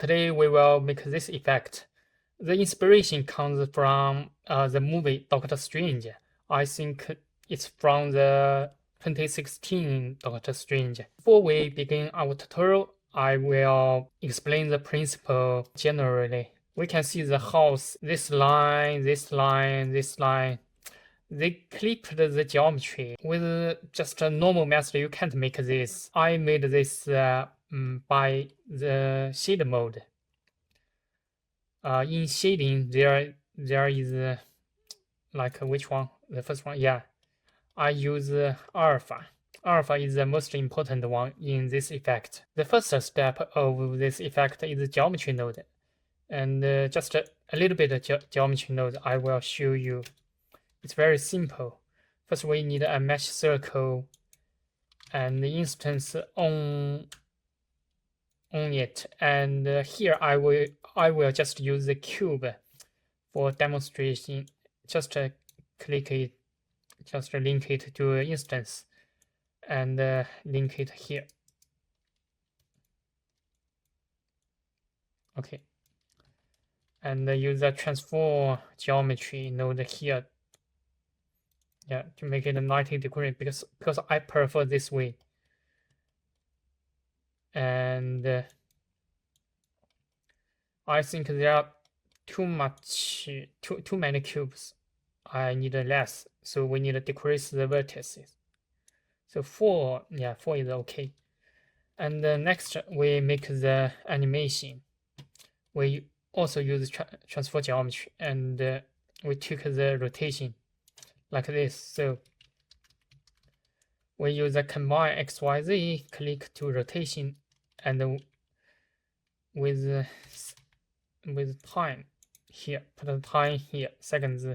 today we will make this effect. The inspiration comes from the movie Doctor Strange. I think it's from the 2016 Doctor Strange. Before we begin our tutorial, I will explain the principle generally. We can see the house, this line, this line, this line. They clipped the geometry with just a normal method. You can't make this. I made this by the shade mode. In shading, there is like which one? The first one, yeah. I use alpha. Alpha is the most important one in this effect. The first step of this effect is the geometry node, and just a little bit of geometry node I will show you. It's very simple. First, we need a mesh circle and the instance on it. And here I will just use the cube for demonstration. Just click it, just link it to an instance and link it here. Okay. And use the transform geometry node here. Yeah, to make it a 90 degree because I prefer this way. And I think there are too many cubes. I need less, so we need to decrease the vertices. So 4, yeah, 4 is okay. And next we make the animation. We also use transform geometry, and we took the rotation like this. So we use the combine XYZ, click to rotation, and with time here, put the time here, seconds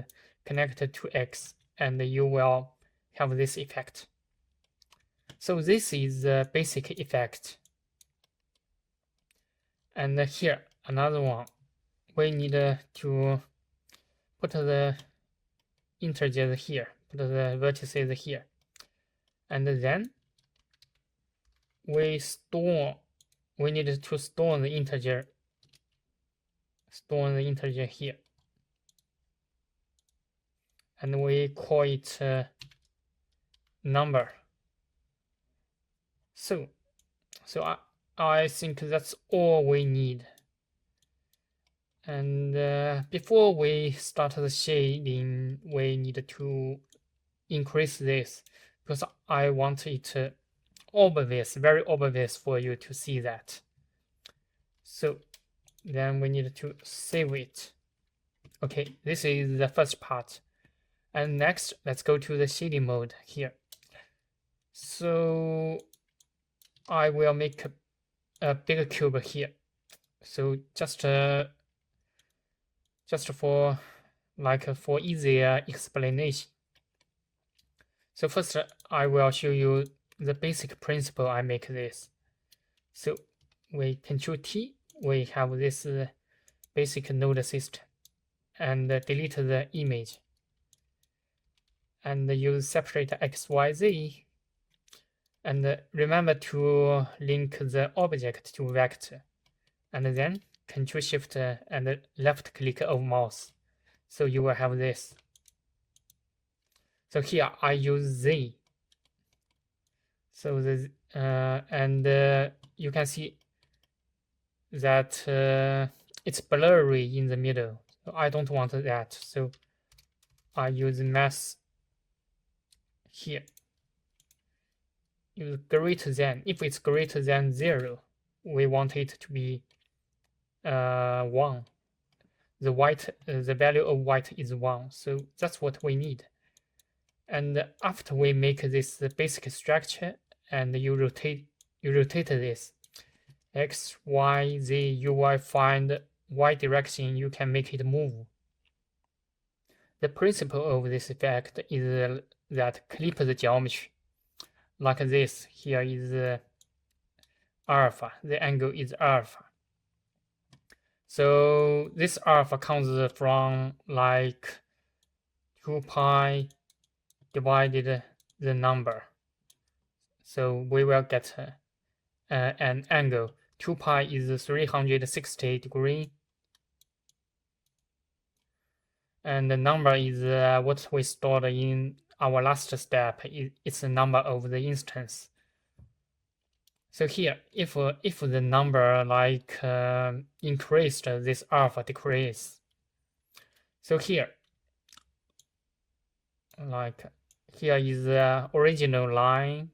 connected to X, and you will have this effect. So this is the basic effect. And here another one, we need to put the integers here, put the vertices here, and then we need to store the integer here, and we call it number. So I think that's all we need. And before we start the shading, we need to increase this because I want it obvious, very obvious for you to see that. So then we need to save it. Okay, this is the first part. And next, let's go to the shading mode here. So I will make a bigger cube here. So just for easier explanation. So first, I will show you the basic principle I make this. So we Control T, we have this basic node system, and delete the image, and use separate XYZ, and remember to link the object to vector, and then Control Shift and left click of mouse. So you will have this. So here I use Z. So you can see that it's blurry in the middle. So I don't want that. So I use mask here. Use greater than. If it's greater than 0, we want it to be 1. The value of white is 1. So that's what we need. And after we make this basic structure, and you rotate this X, Y, Z, you will find Y direction, you can make it move. The principle of this effect is that clip the geometry like this. Here is alpha, the angle is alpha. So this alpha comes from like 2 pi divided the number. So we will get an angle 2 pi is 360 degree. And the number is what we stored in our last step. It's the number of the instance. So here, if the number like increased, this alpha decrease. So here, like here is the original line.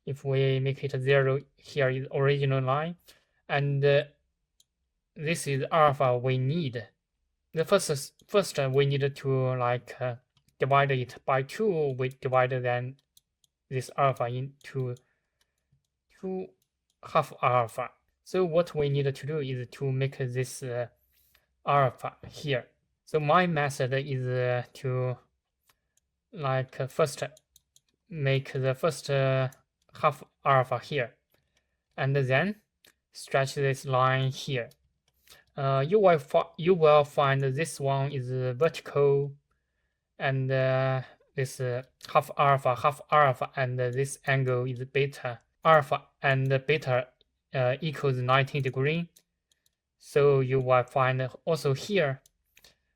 If we make it 0, here is original line, and this is alpha we need. The first we need to like divide it by 2. We divide then this alpha into 2 half alpha. So what we need to do is to make this alpha here. So my method is to like first make the first half alpha here, and then stretch this line here. You will find this one is vertical, and this half alpha, and this angle is beta. Alpha and beta equals 90 degree. So you will find also here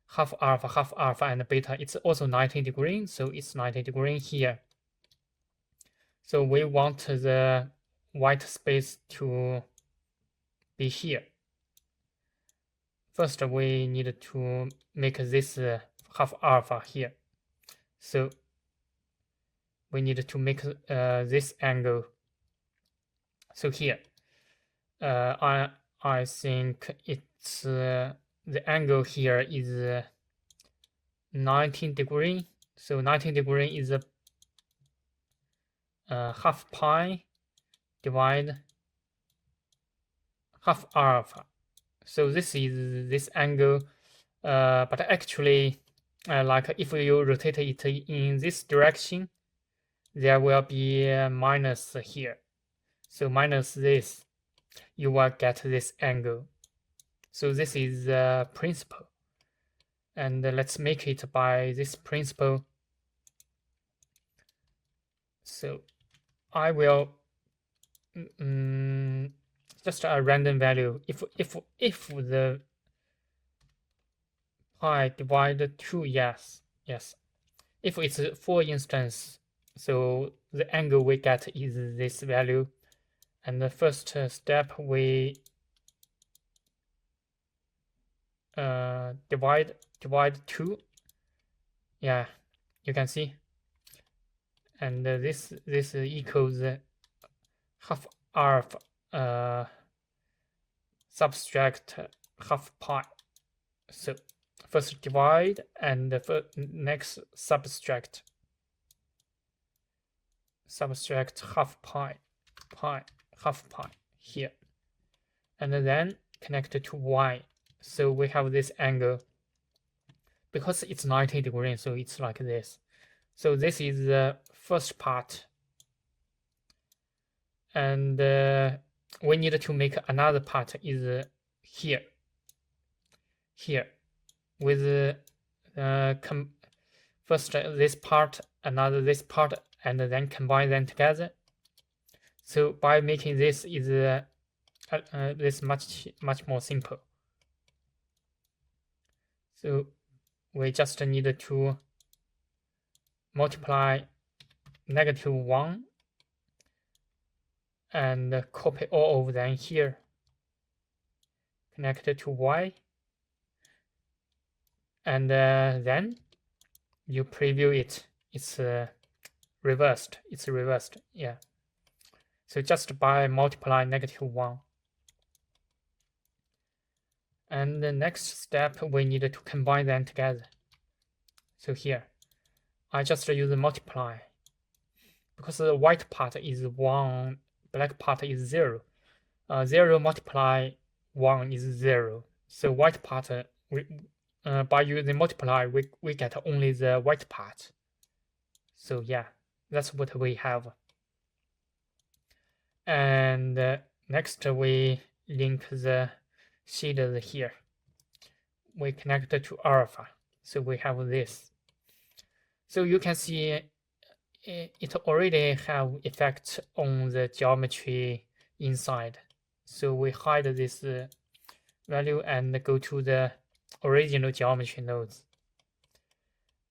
half alpha, and beta. It's also 90 degree. So it's 90 degree here. So we want the white space to be here. First, we need to make this half alpha here. So we need to make this angle. So here, I think it's the angle here is 19 degree. So 19 degree is half pi divide half alpha. So this is this angle, but actually, like if you rotate it in this direction, there will be a minus here. So minus this, you will get this angle. So this is the principle. And let's make it by this principle. So I will just a random value. If the pi divide 2, yes. If it's 4 instance, so the angle we get is this value. And the first step we divide 2. Yeah, you can see. And this equals half alpha subtract half pi. So first divide and the next subtract half pi half pi here, and then connect to y. So we have this angle because it's 90 degrees, so it's like this. So this is the first part, and we need to make another part is here with first this part, another this part, and then combine them together. So by making this is this much more simple. So we just need to multiply -1 and copy all of them here, connect to y, and then you preview it. It's reversed. Yeah. So just by multiply -1. And the next step, we need to combine them together. So here, I just use the multiply. Because the white part is 1, black part is 0. 0 multiply 1 is 0. So white part, by using multiply, we get only the white part. So yeah, that's what we have. And next we link the shaders here. We connect to alpha. So we have this. So you can see it already have effect on the geometry inside. So we hide this value and go to the original geometry nodes.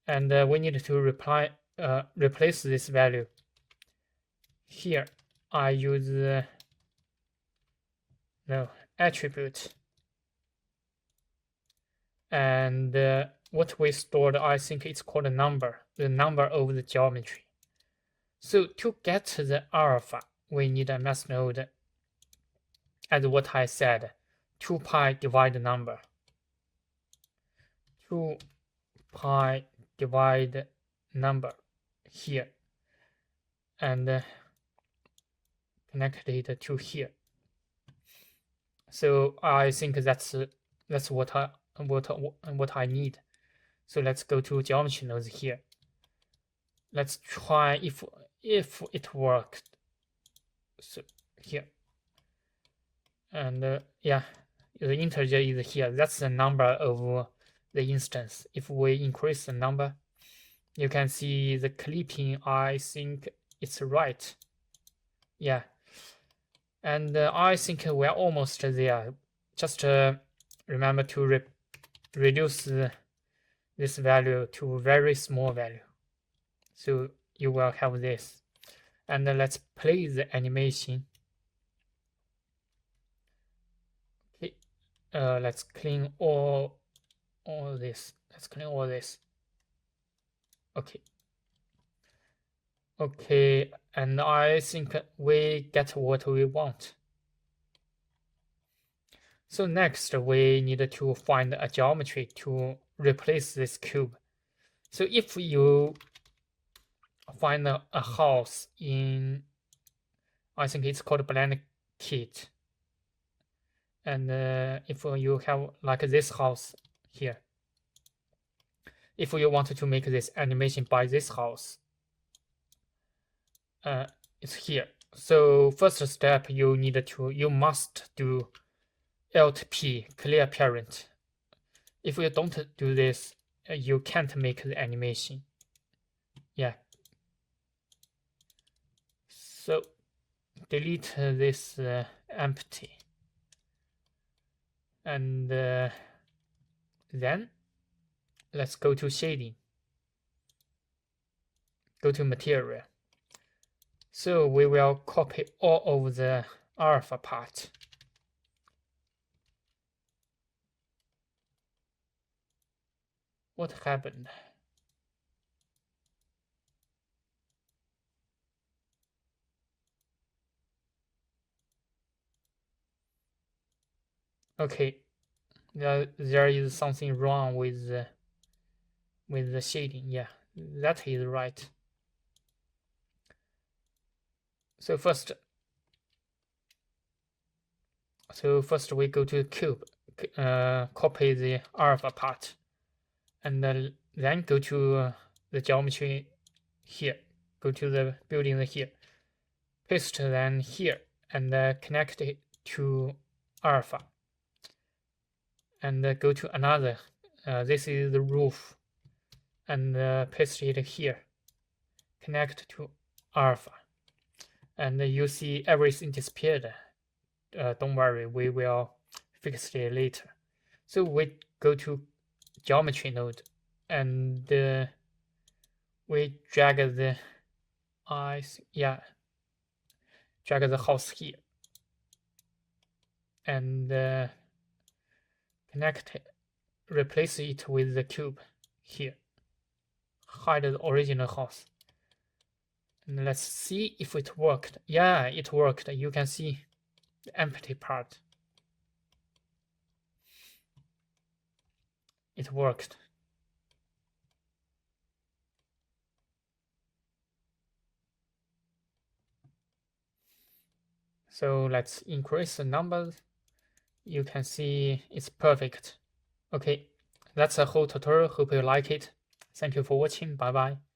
And we need to replace this value. Here, I use attribute. And what we stored, I think it's called a number, the number of the geometry. So to get the alpha, we need a math node, as what I said, 2 pi divide number. 2 pi divide number here, and connect it to here. So I think that's what I need. So let's go to geometry nodes here. Let's try if it worked. So here, and yeah, the integer is here. That's the number of the instance. If we increase the number, you can see the clipping. I think it's right. Yeah, and I think we're almost there. Just remember to reduce this value to a very small value. So you will have this. And let's play the animation. Okay, let's clean all this. Let's clean all this. Okay. Okay, and I think we get what we want. So next, we need to find a geometry to replace this cube. So if you find a house in, I think it's called blanket, and if you have like this house here, if you want to make this animation by this house, it's here. So first step, you must do Alt P, clear parent. If you don't do this, you can't make the animation. Yeah. So delete this empty. And then let's go to shading. Go to material. So we will copy all of the alpha part. What happened? Okay, there is something wrong with the shading. Yeah, that is right. So first we go to cube, copy the alpha part, and then go to the geometry here. Go to the building here, paste then here, and connect it to alpha. And go to another. This is the roof, and paste it here. Connect to alpha, and you see everything disappeared. Don't worry, we will fix it later. So we go to geometry node, and we drag the drag the house here, and connect it, replace it with the cube here. Hide the original house. And let's see if it worked. Yeah, it worked. You can see the empty part. It worked. So let's increase the numbers. You can see it's perfect. Okay, that's the whole tutorial. Hope you like it. Thank you for watching. Bye bye.